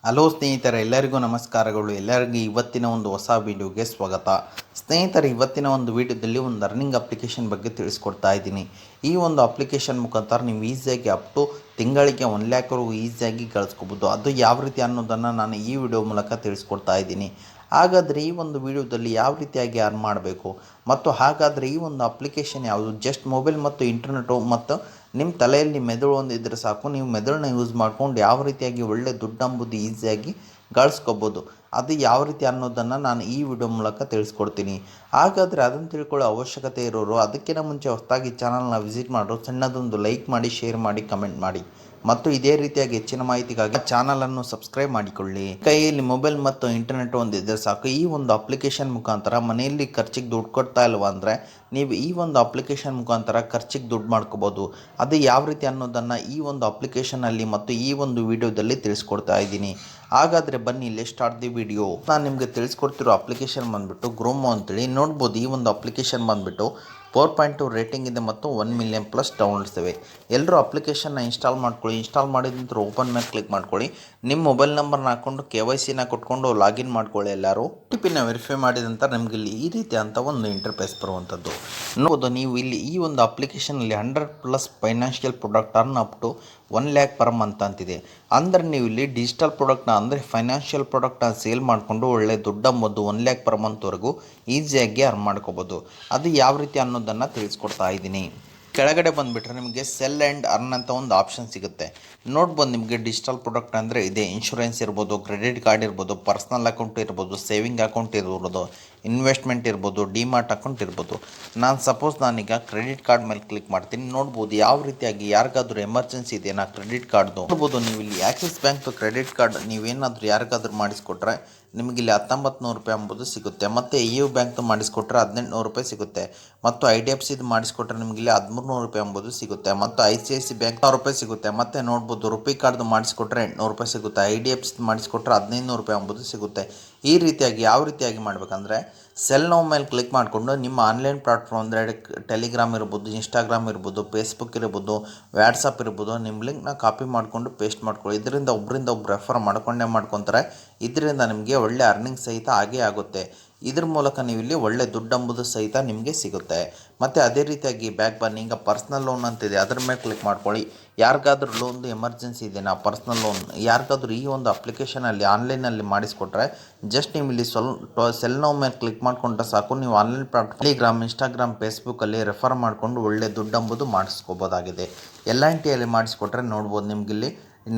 Hello ಸ್ನೇಹಿತರೆ, ಎಲ್ಲರಿಗೂ ನಮಸ್ಕಾರಗಳು. ಎಲ್ಲರಿಗೂ ಇವತ್ತಿನ ಒಂದು ಹೊಸ ವಿಡಿಯೋಗೆ ಸ್ವಾಗತ. ಸ್ನೇಹಿತರೆ, ಇವತ್ತಿನ ಒಂದು ವಿಡಿಯೋದಲ್ಲಿ ಒಂದು ಅರ್ನಿಂಗ್ ಅಪ್ಲಿಕೇಶನ್ ಬಗ್ಗೆ ತಿಳಿಸ್ಕೊಡ್ತಾ ಇದ್ದೀನಿ. ಈ ಒಂದು ಅಪ್ಲಿಕೇಶನ್ ಮುಖಾಂತರ ನೀವು ಈಸಿಯಾಗಿ ಅಪ್ ಟು ತಿಂಗಳಿಗೆ 1,00,000 ಈಸಿಯಾಗಿ ಗಳಿಸ್ಕೋಬೋದು. ಅದು ಯಾವ ರೀತಿ ಅನ್ನೋದನ್ನು ನಾನು ಈ ವಿಡಿಯೋ ಮೂಲಕ ತಿಳಿಸ್ಕೊಡ್ತಾ ಇದ್ದೀನಿ. ಹಾಗಾದರೆ ಈ ಒಂದು ವಿಡಿಯೋದಲ್ಲಿ ಯಾವ ರೀತಿಯಾಗಿ ಅರ್ನ್ ಮಾಡಬೇಕು ಮತ್ತು ಹಾಗಾದರೆ ಈ ಒಂದು ಅಪ್ಲಿಕೇಶನ್ ಯಾವುದು, ಜಸ್ಟ್ ಮೊಬೈಲ್ ಮತ್ತು ಇಂಟರ್ನೆಟು ಮತ್ತು ನಿಮ್ಮ ತಲೆಯಲ್ಲಿ ಮೆದುಳು ಒಂದಿದ್ರೆ ಸಾಕು, ನೀವು ಮೆದುಳನ್ನ ಯೂಸ್ ಮಾಡ್ಕೊಂಡು ಯಾವ ರೀತಿಯಾಗಿ ಒಳ್ಳೆ ದುಡ್ಡು ಅಂಬುದು ಈಸಿಯಾಗಿ ಗಳಿಸ್ಕೋಬೋದು. ಅದು ಯಾವ ರೀತಿ ಅನ್ನೋದನ್ನು ನಾನು ಈ ವಿಡಿಯೋ ಮೂಲಕ ತಿಳಿಸ್ಕೊಡ್ತೀನಿ. ಹಾಗಾದರೆ ಅದನ್ನು ತಿಳ್ಕೊಳ್ಳೋ ಅವಶ್ಯಕತೆ ಇರೋರು ಅದಕ್ಕಿಂತ ಮುಂಚೆ ಹೊಸದಾಗಿ ಚಾನಲ್ನ ವಿಸಿಟ್ ಮಾಡೋರು ಸಣ್ಣದೊಂದು ಲೈಕ್ ಮಾಡಿ, ಶೇರ್ ಮಾಡಿ, ಕಮೆಂಟ್ ಮಾಡಿ ಮತ್ತು ಇದೇ ರೀತಿಯಾಗಿ ಹೆಚ್ಚಿನ ಮಾಹಿತಿಗಾಗಿ ಚಾನಲನ್ನು ಸಬ್ಸ್ಕ್ರೈಬ್ ಮಾಡಿಕೊಳ್ಳಿ. ಕೈಯಲ್ಲಿ ಮೊಬೈಲ್ ಮತ್ತು ಇಂಟರ್ನೆಟ್ ಒಂದಿದ್ರೆ ಸಾಕು, ಈ ಒಂದು ಅಪ್ಲಿಕೇಶನ್ ಮುಖಾಂತರ ಮನೆಯಲ್ಲಿ ಖರ್ಚಿಗೆ ದುಡ್ಡು ಕೊಡ್ತಾ ಇಲ್ವಾ ಅಂದರೆ ನೀವು ಈ ಒಂದು ಅಪ್ಲಿಕೇಶನ್ ಮುಖಾಂತರ ಖರ್ಚಿಗೆ ದುಡ್ಡು ಮಾಡ್ಕೋಬೋದು. ಅದು ಯಾವ ರೀತಿ ಅನ್ನೋದನ್ನು ಈ ಒಂದು ಅಪ್ಲಿಕೇಶನಲ್ಲಿ ಮತ್ತು ಈ ಒಂದು ವಿಡಿಯೋದಲ್ಲಿ ತಿಳಿಸ್ಕೊಡ್ತಾ ಇದ್ದೀನಿ. ಹಾಗಾದರೆ ಬನ್ನಿ, ಲೆಟ್ಸ್ ಸ್ಟಾರ್ಟ್ ದಿ ವಿಡಿಯೋ. ನಾನು ನಿಮಗೆ ತಿಳಿಸ್ಕೊಡ್ತಿರೋ ಅಪ್ಲಿಕೇಶನ್ ಬಂದುಬಿಟ್ಟು ಗ್ರೋಮೋ ಅಂತೇಳಿ ನೋಡ್ಬೋದು. ಈ ಒಂದು ಅಪ್ಲಿಕೇಶನ್ ಬಂದುಬಿಟ್ಟು 4.2 ರೇಟಿಂಗ್ ಇದೆ ಮತ್ತು 1 ಮಿಲಿಯನ್ ಪ್ಲಸ್ ಡೌನ್ಲೋಡ್ಸ್ ಇವೆ. ಎಲ್ಲರೂ ಅಪ್ಲಿಕೇಶನ್ನ ಇನ್ಸ್ಟಾಲ್ ಮಾಡ್ಕೊಳ್ಳಿ. ಇನ್ಸ್ಟಾಲ್ ಮಾಡಿದ ನಂತರ ಓಪನ್ ಮೇಲೆ ಕ್ಲಿಕ್ ಮಾಡ್ಕೊಳ್ಳಿ. ನಿಮ್ಮ ಮೊಬೈಲ್ ನಂಬರ್ನ ಹಾಕ್ಕೊಂಡು KYC ಕೊಟ್ಕೊಂಡು ಲಾಗಿನ್ ಮಾಡ್ಕೊಳ್ಳಿ. ಎಲ್ಲರೂ OTP ವೆರಿಫೈ ಮಾಡಿದ ನಂತರ ನಿಮಗೆ ಇಲ್ಲಿ ಈ ರೀತಿ ಅಂತ ಒಂದು ಇಂಟರ್ಫೇಸ್ ಬರುವಂಥದ್ದು ನೋಡ್ಬೋದು. ನೀವು ಇಲ್ಲಿ ಈ ಒಂದು ಅಪ್ಲಿಕೇಶನಲ್ಲಿ 100+ financial product earn up to 1,00,000 per month ಅಂತಿದೆ. ಅಂದರೆ ನೀವು ಇಲ್ಲಿ ಡಿಜಿಟಲ್ ಪ್ರಾಡಕ್ಟ್ನ ಅಂದರೆ ಫೈನಾನ್ಷಿಯಲ್ ಪ್ರಾಡಕ್ಟ್ನ ಸೇಲ್ ಮಾಡಿಕೊಂಡು ಒಳ್ಳೆ ದುಡ್ಡು ಅಂಬೋದು 1,00,000 ಪರ್ ಮಂತ್ವರೆಗೂ ಈಸಿಯಾಗಿ ಅರ್ನ್ ಮಾಡ್ಕೋಬೋದು. ಅದು ಯಾವ ರೀತಿ ಅನ್ನೋದನ್ನು ತಿಳಿಸ್ಕೊಡ್ತಾ ಇದ್ದೀನಿ. ಕೆಳಗಡೆ ಬಂದುಬಿಟ್ರೆ ನಿಮಗೆ ಸೆಲ್ ಆ್ಯಂಡ್ ಅರ್ನ್ ಅಂತ ಒಂದು ಆಪ್ಷನ್ ಸಿಗುತ್ತೆ. ನೋಡ್ಬೋದು, ನಿಮಗೆ ಡಿಜಿಟಲ್ ಪ್ರಾಡಕ್ಟ್ ಅಂದರೆ ಇದೆ. ಇನ್ಶೂರೆನ್ಸ್ ಇರ್ಬೋದು, ಕ್ರೆಡಿಟ್ ಕಾರ್ಡ್ ಇರ್ಬೋದು, ಪರ್ಸ್ನಲ್ ಅಕೌಂಟ್ ಇರ್ಬೋದು, ಸೇವಿಂಗ್ ಅಕೌಂಟ್ ಇರ್ಬೋದು, ಇನ್ವೆಸ್ಟ್ಮೆಂಟ್ ಇರ್ಬೋದು, ಡಿಮಾರ್ಟ್ ಅಕೌಂಟ್ ಇರ್ಬೋದು. ನಾನೀಗ ಕ್ರೆಡಿಟ್ ಕಾರ್ಡ್ ಮೇಲೆ ಕ್ಲಿಕ್ ಮಾಡ್ತೀನಿ. ನೋಡ್ಬೋದು ಯಾವ ರೀತಿಯಾಗಿ ಯಾರಿಗಾದ್ರೂ ಎಮರ್ಜೆನ್ಸಿ ಇದೆ ನಾ ಕ್ರೆಡಿಟ್ ಕಾರ್ಡ್ದು ನೋಡ್ಬೋದು. ನೀವು ಇಲ್ಲಿ ಆಕ್ಸಿಸ್ ಬ್ಯಾಂಕ್ ಕ್ರೆಡಿಟ್ ಕಾರ್ಡ್ ನೀವೇನಾದರೂ ಯಾರಿಗಾದ್ರೂ ಮಾಡಿಸ್ಕೊಟ್ರೆ ನಿಮಗೆ ಇಲ್ಲಿ 1,900 ರೂಪಾಯಿ ಎಂಬುದು ಸಿಗುತ್ತೆ. ಮತ್ತು EU ಬ್ಯಾಂಕ್ದು ಮಾಡಿಸ್ಕೊಟ್ರೆ 1,800 ರೂಪಾಯಿ ಸಿಗುತ್ತೆ. ಮತ್ತು IDFCದು ಮಾಡಿಸ್ಕೊಟ್ರೆ ನಿಮಗೆ ಇಲ್ಲಿ 1,300 ರೂಪಾಯಿ ಎಂಬುದು ಸಿಗುತ್ತೆ. ಮತ್ತು ICICI ಬ್ಯಾಂಕ್ 1,000 ರೂಪಾಯಿ ಸಿಗುತ್ತೆ. ಮತ್ತು ನೋಡ್ಬೋದು, ರುಪಿ ಕಾರ್ಡ್ದು ಮಾಡಿಸ್ಕೊಟ್ರೆ 800 ರೂಪಾಯಿ ಸಿಗುತ್ತೆ. IDFCದು ಮಾಡಿಸ್ಕೊಟ್ರೆ 1,500 ರೂಪಾಯಿ ಎಂಬುದು ಸಿಗುತ್ತೆ. ಈ ರೀತಿಯಾಗಿ ಯಾವ ರೀತಿಯಾಗಿ ಮಾಡಬೇಕಂದ್ರೆ ಸೆಲ್ ನೌ ಮೇಲೆ ಕ್ಲಿಕ್ ಮಾಡಿಕೊಂಡು ನಿಮ್ಮ ಆನ್ಲೈನ್ ಪ್ಲಾಟ್ಫಾರ್ಮ್ ಅಂದರೆ ಟೆಲಿಗ್ರಾಮ್ ಇರ್ಬೋದು, ಇನ್ಸ್ಟಾಗ್ರಾಮ್ ಇರ್ಬೋದು, ಫೇಸ್ಬುಕ್ ಇರ್ಬೋದು, ವಾಟ್ಸಪ್ ಇರ್ಬೋದು, ನಿಮ್ಮ ಲಿಂಕ್ನ ಕಾಪಿ ಮಾಡಿಕೊಂಡು ಪೇಸ್ಟ್ ಮಾಡ್ಕೊಳ್ಳಿ. ಇದರಿಂದ ಒಬ್ಬರಿಂದ ಒಬ್ರು ರೆಫರ್ ಮಾಡ್ಕೊತಾರೆ. ಇದರಿಂದ ನಿಮಗೆ ಒಳ್ಳೆ ಅರ್ನಿಂಗ್ ಸಹಿತ ಆಗೇ ಆಗುತ್ತೆ. ಇದ್ರ ಮೂಲಕ ನೀವು ಇಲ್ಲಿ ಒಳ್ಳೆ ದುಡ್ಡು ಅಂಬುದು ಸಹಿತ ನಿಮಗೆ ಸಿಗುತ್ತೆ. ಮತ್ತು ಅದೇ ರೀತಿಯಾಗಿ ಬ್ಯಾಕ್ ಬನ್ನಿ. ಈಗ ಪರ್ಸ್ನಲ್ ಲೋನ್ ಅಂತಿದೆ, ಅದ್ರ ಮೇಲೆ ಕ್ಲಿಕ್ ಮಾಡ್ಕೊಳ್ಳಿ. ಯಾರಿಗಾದ್ರೂ ಲೋನ್ದು ಎಮರ್ಜೆನ್ಸಿ ಇದೆ, ನಾ ಪರ್ಸ್ನಲ್ ಲೋನ್ ಯಾರಿಗಾದ್ರೂ ಈ ಒಂದು ಅಪ್ಲಿಕೇಶನಲ್ಲಿ ಆನ್ಲೈನಲ್ಲಿ ಮಾಡಿಸ್ಕೊಟ್ರೆ ಜಸ್ಟ್ ನೀವು ಇಲ್ಲಿ ಸೆಲ್ ನೌ ಮೇಲೆ ಕ್ಲಿಕ್ ಮಾಡಿಕೊಂಡ್ರೆ ಸಾಕು, ನೀವು ಆನ್ಲೈನ್ ಪ್ಲಾಟ್ಫಾರ್ಮ್ ಟೆಲಿಗ್ರಾಮ್, ಇನ್ಸ್ಟಾಗ್ರಾಮ್, ಫೇಸ್ಬುಕ್ಕಲ್ಲಿ ರೆಫರ್ ಮಾಡಿಕೊಂಡು ಒಳ್ಳೆ ದುಡ್ಡು ಅಂಬುದು ಮಾಡಿಸ್ಕೋಬೋದಾಗಿದೆ. LNTಯಲ್ಲಿ ಮಾಡಿಸ್ಕೊಟ್ರೆ ನೋಡ್ಬೋದು ನಿಮಗಿಲ್ಲಿ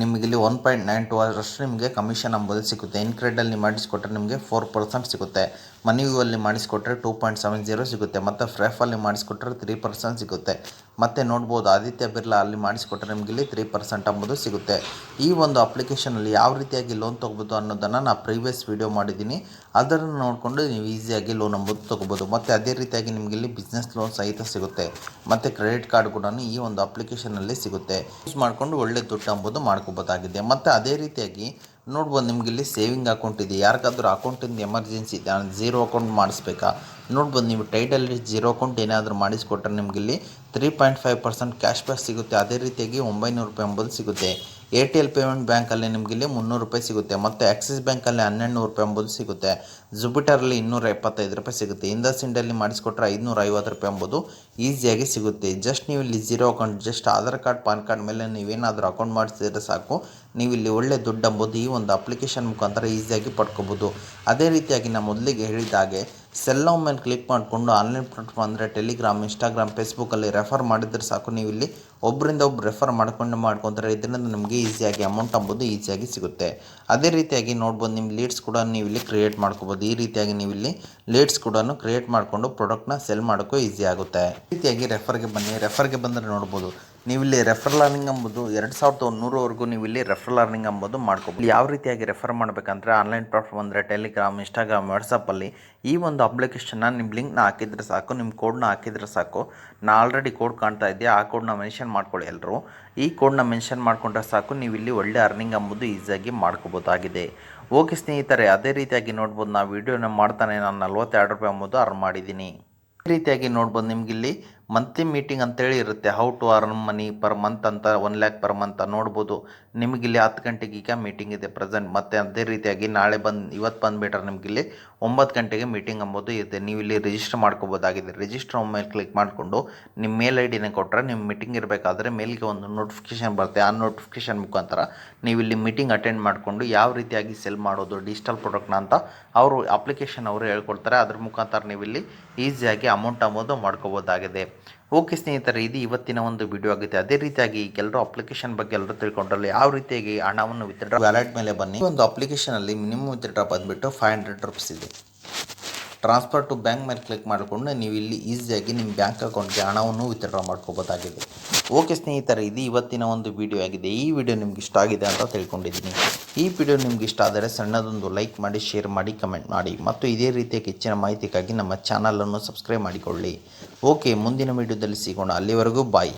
1.92 ಅಷ್ಟು ನಿಮಗೆ ಕಮಿಷನ್ ಅಂಬುದು ಸಿಗುತ್ತೆ. ಇನ್ಕ್ರೆಡಲ್ಲಿ ಮಾಡಿಸ್ಕೊಟ್ರೆ ನಿಮಗೆ 4% ಸಿಗುತ್ತೆ. ಮನಿವ್ಯೂವಲ್ಲಿ ಮಾಡಿಸ್ಕೊಟ್ರೆ 2.70 ಸಿಗುತ್ತೆ. ಮತ್ತು ಫ್ರೆಫಲ್ಲಿ ಮಾಡಿಸ್ಕೊಟ್ರೆ 3% ಸಿಗುತ್ತೆ. ಮತ್ತು ನೋಡ್ಬೋದು, ಆದಿತ್ಯ ಬಿರ್ಲಾ ಅಲ್ಲಿ ಮಾಡಿಸ್ಕೊಟ್ರೆ ನಿಮಗೆ ಇಲ್ಲಿ 3% ಅಂಬುದು ಸಿಗುತ್ತೆ. ಈ ಒಂದು ಅಪ್ಲಿಕೇಶನಲ್ಲಿ ಯಾವ ರೀತಿಯಾಗಿ ಲೋನ್ ತೊಗೋಬೋದು ಅನ್ನೋದನ್ನು ನಾನು ಪ್ರೀವಿಯಸ್ ವೀಡಿಯೋ ಮಾಡಿದ್ದೀನಿ. ಅದನ್ನು ನೋಡಿಕೊಂಡು ನೀವು ಈಸಿಯಾಗಿ ಲೋನ್ ಅಂಬುದು ತೊಗೋಬೋದು. ಮತ್ತು ಅದೇ ರೀತಿಯಾಗಿ ನಿಮಗೆ ಇಲ್ಲಿ ಬಿಸ್ನೆಸ್ ಲೋನ್ ಸಹಿತ ಸಿಗುತ್ತೆ. ಮತ್ತು ಕ್ರೆಡಿಟ್ ಕಾರ್ಡ್ ಕೂಡ ಈ ಒಂದು ಅಪ್ಲಿಕೇಶನಲ್ಲಿ ಸಿಗುತ್ತೆ. ಯೂಸ್ ಮಾಡಿಕೊಂಡು ಒಳ್ಳೆ ದುಡ್ಡು ಅಂಬುದು ಮಾಡ್ಕೋಬೋದಾಗಿದೆ. ಮತ್ತು ಅದೇ ರೀತಿಯಾಗಿ ನೋಡ್ಬೋದು, ನಿಮಗೆ ಇಲ್ಲಿ ಸೇವಿಂಗ್ ಅಕೌಂಟ್ ಇದೆ. ಯಾರಿಗಾದ್ರೂ ಅಕೌಂಟಿಂದ ಎಮರ್ಜೆನ್ಸಿ ಇದೆ, ನಾನು 0 ಅಕೌಂಟ್ ಮಾಡಿಸ್ಬೇಕಾ, ನೋಡ್ಬೋದು ನೀವು ಟೈಟಲ್ಲಿ 0 ಅಕೌಂಟ್ ಏನಾದರೂ ಮಾಡಿಸ್ಕೊಟ್ರೆ ನಿಮಗಿಲ್ಲಿ 3.5% ಕ್ಯಾಶ್ ಬ್ಯಾಕ್ ಸಿಗುತ್ತೆ. ಅದೇ ರೀತಿಯಾಗಿ 900 ರೂಪಾಯಿ ಎಂಬುದು ಸಿಗುತ್ತೆ. ATL ಪೇಮೆಂಟ್ ಬ್ಯಾಂಕಲ್ಲಿ ನಿಮಗಿಲ್ಲಿ 300 ರೂಪಾಯಿ ಸಿಗುತ್ತೆ. ಮತ್ತು ಆಕ್ಸಿಸ್ ಬ್ಯಾಂಕಲ್ಲಿ 1,200 ರೂಪಾಯಿ ಎಂಬುದು ಸಿಗುತ್ತೆ. ಜುಪಿಟರಲ್ಲಿ 225 ರೂಪಾಯಿ ಸಿಗುತ್ತೆ. ಇಂಡಸ್ ಇಂಡಲ್ಲಿ ಮಾಡಿಸ್ಕೊಟ್ರೆ 550 ರೂಪಾಯಿ ಎಂಬುದು ಈಸಿಯಾಗಿ ಸಿಗುತ್ತೆ. ಜಸ್ಟ್ ನೀವು ಇಲ್ಲಿ 0 account, just Aadhaar card, PAN card ಮೇಲೆ ನೀವೇನಾದರೂ ಅಕೌಂಟ್ ಮಾಡಿಸಿದ್ರೆ ಸಾಕು, ನೀವು ಇಲ್ಲಿ ಒಳ್ಳೆ ದುಡ್ಡು ಅಂಬೋದು ಈ ಒಂದು ಅಪ್ಲಿಕೇಶನ್ ಮುಖಾಂತರ ಈಸಿಯಾಗಿ ಪಡ್ಕೋಬೋದು. ಅದೇ ರೀತಿಯಾಗಿ ನಾನು ಮೊದಲಿಗೆ ಹೇಳಿದ ಹಾಗೆ ಸೆಲ್ ನೌ ಮೇಲೆ ಕ್ಲಿಕ್ ಮಾಡಿಕೊಂಡು ಆನ್ಲೈನ್ ಪ್ಲಾಟ್ಫಾರ್ಮ್ ಅಂದರೆ ಟೆಲಿಗ್ರಾಮ್, ಇನ್ಸ್ಟಾಗ್ರಾಮ್, ಫೇಸ್ಬುಕ್ಕಲ್ಲಿ ರೆಫರ್ ಮಾಡಿದರೆ ಸಾಕು, ನೀವು ಇಲ್ಲಿ ಒಬ್ಬರಿಂದ ಒಬ್ರು ರೆಫರ್ ಮಾಡ್ಕೊತಾರೆ. ಇದರಿಂದ ನಿಮಗೆ ಈಸಿಯಾಗಿ ಅಮೌಂಟ್ ಅಂಬೋದು ಈಸಿಯಾಗಿ ಸಿಗುತ್ತೆ. ಅದೇ ರೀತಿಯಾಗಿ ನೋಡ್ಬೋದು, ನಿಮ್ಮ ಲೀಡ್ಸ್ ಕೂಡ ನೀವು ಇಲ್ಲಿ ಕ್ರಿಯೇಟ್ ಮಾಡ್ಕೋಬೋದು. ಈ ರೀತಿಯಾಗಿ ನೀವು ಇಲ್ಲಿ ಲೀಡ್ಸ್ ಕೂಡ ಕ್ರಿಯೇಟ್ ಮಾಡಿಕೊಂಡು ಪ್ರಾಡಕ್ಟ್ನ ಸೆಲ್ ಮಾಡೋಕ್ಕೂ ಈಸಿ ಆಗುತ್ತೆ. ಈ ರೀತಿಯಾಗಿ ರೆಫರ್ಗೆ ಬನ್ನಿ. ರೆಫರ್ಗೆ ಬಂದರೆ ನೋಡ್ಬೋದು, ನೀವು ಇಲ್ಲಿ ರೆಫರಲ್ ಅರ್ನಿಂಗ್ ಎಂಬುದು 2,100ವರೆಗೂ ನೀವು ಇಲ್ಲಿ ರೆಫರಲ್ ಅರ್ನಿಂಗ್ ಎಂಬುದು ಮಾಡ್ಕೋಬೋದು. ಯಾವ ರೀತಿಯಾಗಿ ರೆಫರ್ ಮಾಡಬೇಕಂದ್ರೆ ಆನ್ಲೈನ್ ಪ್ಲಾಟ್ಫಾರ್ಮ್ ಅಂದರೆ ಟೆಲಿಗ್ರಾಮ್, ಇನ್ಸ್ಟಾಗ್ರಾಮ್, ವಾಟ್ಸಪ್ಪಲ್ಲಿ ಈ ಒಂದು ಅಪ್ಲಿಕೇಶನ್ನ ನಿಮ್ಮ ಲಿಂಕ್ನ ಹಾಕಿದರೆ ಸಾಕು, ನಿಮ್ಮ ಕೋಡ್ನ ಹಾಕಿದರೆ ಸಾಕು. ನಾ ಆಲ್ರೆಡಿ ಕೋಡ್ ಕಾಣ್ತಾ ಇದೆಯಾ, ಆ ಕೋಡ್ನ ಮೆನ್ಷನ್ ಮಾಡ್ಕೊಳ್ಳಿ ಎಲ್ಲರೂ. ಈ ಕೋಡ್ನ ಮೆನ್ಷನ್ ಮಾಡಿಕೊಂಡ್ರೆ ಸಾಕು, ನೀವು ಇಲ್ಲಿ ಒಳ್ಳೆ ಅರ್ನಿಂಗ್ ಎಂಬುದು ಈಸಿಯಾಗಿ ಮಾಡ್ಕೋಬೋದಾಗಿದೆ. ಓಕೆ ಸ್ನೇಹಿತರೆ, ಅದೇ ರೀತಿಯಾಗಿ ನೋಡ್ಬೋದು, ನಾವು ವೀಡಿಯೋನ ಮಾಡ್ತಾನೆ ನಾನು 42 ರೂಪಾಯಿ ಎಂಬುದು ಅರ್ನ್ ಮಾಡಿದ್ದೀನಿ. ಈ ರೀತಿಯಾಗಿ ನೋಡ್ಬೋದು, ನಿಮಗಿಲ್ಲಿ ಮಂತ್ಲಿ ಮೀಟಿಂಗ್ ಅಂತೇಳಿ ಇರುತ್ತೆ. How to earn money per month ಅಂತ 1 ಲ್ಯಾಕ್ ಪರ್ ಮಂತ್ ನೋಡ್ಬೋದು. ನಿಮಗಿಲ್ಲಿ 10 ಗಂಟೆಗೆ ಈಗ ಮೀಟಿಂಗ್ ಇದೆ ಪ್ರೆಸೆಂಟ್. ಮತ್ತು ಅದೇ ರೀತಿಯಾಗಿ ಇವತ್ತು ಬಂದುಬಿಟ್ರೆ ನಿಮಗಿಲ್ಲಿ 9 ಗಂಟೆಗೆ ಮೀಟಿಂಗ್ ಅಂಬೋದು ಇದೆ. ನೀವು ಇಲ್ಲಿ ರಿಜಿಸ್ಟರ್ ಮಾಡ್ಕೋಬೋದಾಗಿದೆ. ರಿಜಿಸ್ಟರ್ ಮೇಲೆ ಕ್ಲಿಕ್ ಮಾಡಿಕೊಂಡು ನಿಮ್ಮ ಮೇಲ್ ಐ.ಡಿನ ಕೊಟ್ಟರೆ ನಿಮ್ಮ ಮೀಟಿಂಗ್ ಇರಬೇಕಾದ್ರೆ ಮೇಲ್ಗೆ ಒಂದು ನೋಟಿಫಿಕೇಶನ್ ಬರುತ್ತೆ. ಆ ನೋಟಿಫಿಕೇಶನ್ ಮುಖಾಂತರ ನೀವು ಇಲ್ಲಿ ಮೀಟಿಂಗ್ ಅಟೆಂಡ್ ಮಾಡಿಕೊಂಡು ಯಾವ ರೀತಿಯಾಗಿ ಸೆಲ್ ಮಾಡೋದು ಡಿಜಿಟಲ್ ಪ್ರಾಡಕ್ಟ್ನ ಅಂತ ಅಪ್ಲಿಕೇಶನ್ ಅವರು ಹೇಳ್ಕೊಡ್ತಾರೆ. ಅದ್ರ ಮುಖಾಂತರ ನೀವು ಇಲ್ಲಿ ಈಸಿಯಾಗಿ ಅಮೌಂಟ್ ಅಂಬೋದು ಮಾಡ್ಕೋಬೋದಾಗಿದೆ. ಓಕೆ ಸ್ನೇಹಿತರೆ, ಇದು ಇವತ್ತಿನ ಒಂದು ವಿಡಿಯೋ ಆಗಿದೆ. ಅದೇ ರೀತಿಯಾಗಿ ಕೆಲವರು ಅಪ್ಲಿಕೇಶನ್ ಬಗ್ಗೆ ಎಲ್ಲರೂ ತಿಳ್ಕೊಂಡ್ರಲ್ಲ, ಯಾವ ರೀತಿಯಾಗಿ ಹಣವನ್ನು ವಿತ್ಡ್ರಾ ವ್ಯಾಲೆಟ್ ಮೇಲೆ ಬನ್ನಿ. ಒಂದು ಅಪ್ಲಿಕೇಶನಲ್ಲಿ ಮಿನಿಮಮ್ ವಿತ್ಡ್ರಾ ಬಂದುಬಿಟ್ಟು 500 ರೂಪೀಸ್ ಇದೆ. ಟ್ರಾನ್ಸ್ಫರ್ ಟು ಬ್ಯಾಂಕ್ ಮೇಲೆ ಕ್ಲಿಕ್ ಮಾಡಿಕೊಂಡು ನೀವು ಇಲ್ಲಿ ಈಸಿಯಾಗಿ ನಿಮ್ಮ ಬ್ಯಾಂಕ್ ಅಕೌಂಟ್ಗೆ ಹಣವನ್ನು ವಿತ್ಡ್ರಾ ಮಾಡ್ಕೋಬೋದಾಗಿದೆ. ಓಕೆ ಸ್ನೇಹಿತರೆ, ಇದು ಇವತ್ತಿನ ಒಂದು ವಿಡಿಯೋ ಆಗಿದೆ. ಈ ವಿಡಿಯೋ ನಿಮ್ಗೆ ಇಷ್ಟ ಆಗಿದೆ ಅಂತ ತಿಳ್ಕೊಂಡಿದ್ದೀನಿ. ಈ ವಿಡಿಯೋ ನಿಮ್ಗೆ ಇಷ್ಟ ಆದರೆ ಸಣ್ಣದೊಂದು ಲೈಕ್ ಮಾಡಿ, ಶೇರ್ ಮಾಡಿ, ಕಮೆಂಟ್ ಮಾಡಿ ಮತ್ತು ಇದೇ ರೀತಿಯ ಹೆಚ್ಚಿನ ಮಾಹಿತಿಗಾಗಿ ನಮ್ಮ ಚಾನಲನ್ನು ಸಬ್ಸ್ಕ್ರೈಬ್ ಮಾಡಿಕೊಳ್ಳಿ. ಓಕೆ, ಮುಂದಿನ ವಿಡಿಯೋದಲ್ಲಿ ಸಿಗೋಣ. ಅಲ್ಲಿವರೆಗೂ ಬಾಯ್.